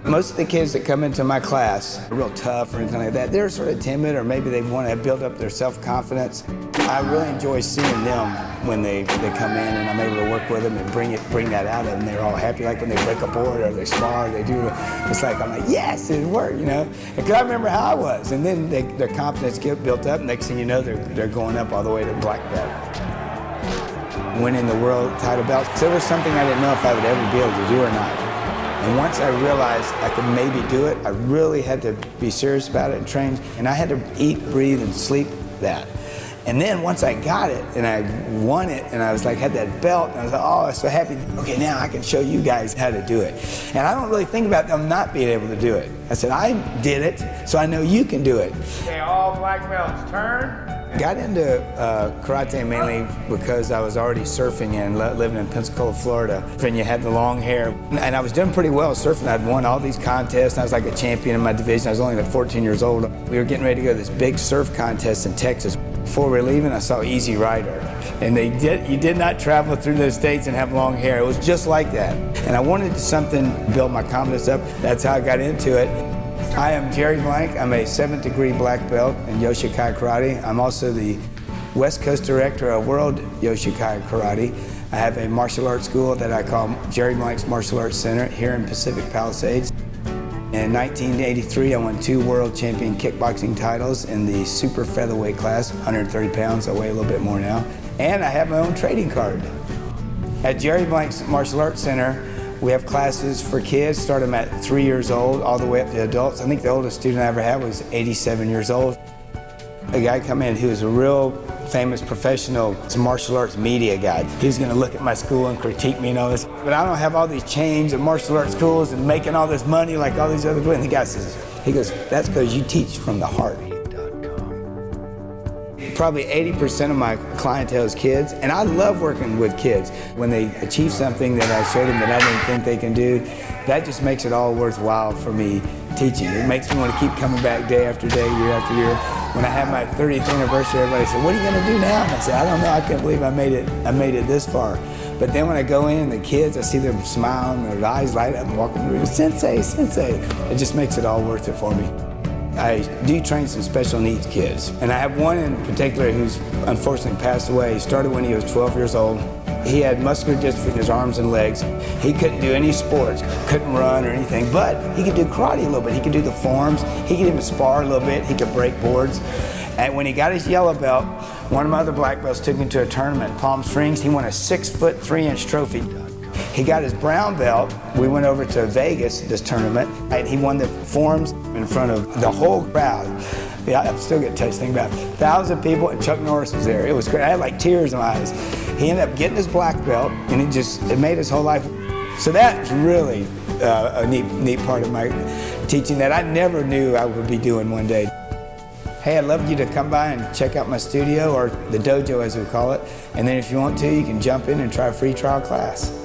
Most of the kids that come into my class are real tough or anything like that. They're sort of timid, or maybe they want to build up their self-confidence. I really enjoy seeing them when they come in, and I'm able to work with them and bring that out of them. They're all happy, like when they break a board or they spar, they do. It's like, I'm like, yes, it worked, you know? Because I remember how I was, and then their confidence gets built up. Next thing you know, they're going up all the way to black belt. Winning the world title belt. So it was something I didn't know if I would ever be able to do or not. And once I realized I could maybe do it, I really had to be serious about it and train. And I had to eat, breathe, and sleep that. And then once I got it and I won it and I was like, had that belt, and I was like, oh, I was so happy. Okay, now I can show you guys how to do it. And I don't really think about them not being able to do it. I said, I did it, so I know you can do it. Okay, all black belts, turn. Got into karate mainly because I was already surfing and living in Pensacola, Florida. And you had the long hair. And I was doing pretty well surfing. I'd won all these contests. And I was like a champion in my division. I was only like 14 years old. We were getting ready to go to this big surf contest in Texas. Before we were leaving, I saw Easy Rider. And you did not travel through those states and have long hair. It was just like that. And I wanted something to build my confidence up. That's how I got into it. I am Gerry Blank. I'm a 7th degree black belt in Yoshikai Karate. I'm also the West Coast director of World Yoshikai Karate. I have a martial arts school that I call Gerry Blank's Martial Arts Center here in Pacific Palisades. In 1983, I won 2 world champion kickboxing titles in the super featherweight class, 130 pounds. I weigh a little bit more now. And I have my own trading card. At Gerry Blank's Martial Arts Center, we have classes for kids, start them at 3 years old, all the way up to adults. I think the oldest student I ever had was 87 years old. A guy come in who was a real famous professional martial arts media guy. He was gonna look at my school and critique me and all this. But I don't have all these chains of martial arts schools and making all this money like all these other people. And the guy says, he goes, that's because you teach from the heart. Probably 80% of my clientele is kids, and I love working with kids. When they achieve something that I showed them that I didn't think they can do, that just makes it all worthwhile for me teaching. It makes me want to keep coming back day after day, year after year. When I had my 30th anniversary, everybody said, what are you going to do now? And I said, I don't know, I can't believe I made it this far. But then when I go in, the kids, I see them smiling, their eyes light up and walking through, Sensei, Sensei. It just makes it all worth it for me. I do train some special needs kids, and I have one in particular who's unfortunately passed away. He started when he was 12 years old. He had muscular dystrophy in his arms and legs. He couldn't do any sports, couldn't run or anything, but he could do karate a little bit. He could do the forms. He could even spar a little bit. He could break boards. And when he got his yellow belt, one of my other black belts took him to a tournament in Palm Springs. He won a 6-foot 3-inch trophy. He got his brown belt. We went over to Vegas, this tournament, and he won the forms in front of the whole crowd. Yeah, I still get touched thinking about it. 1,000 people, and Chuck Norris was there. It was great. I had like tears in my eyes. He ended up getting his black belt, and it made his whole life. So that's really a neat part of my teaching that I never knew I would be doing one day. Hey, I'd love you to come by and check out my studio, or the dojo as we call it. And then if you want to, you can jump in and try a free trial class.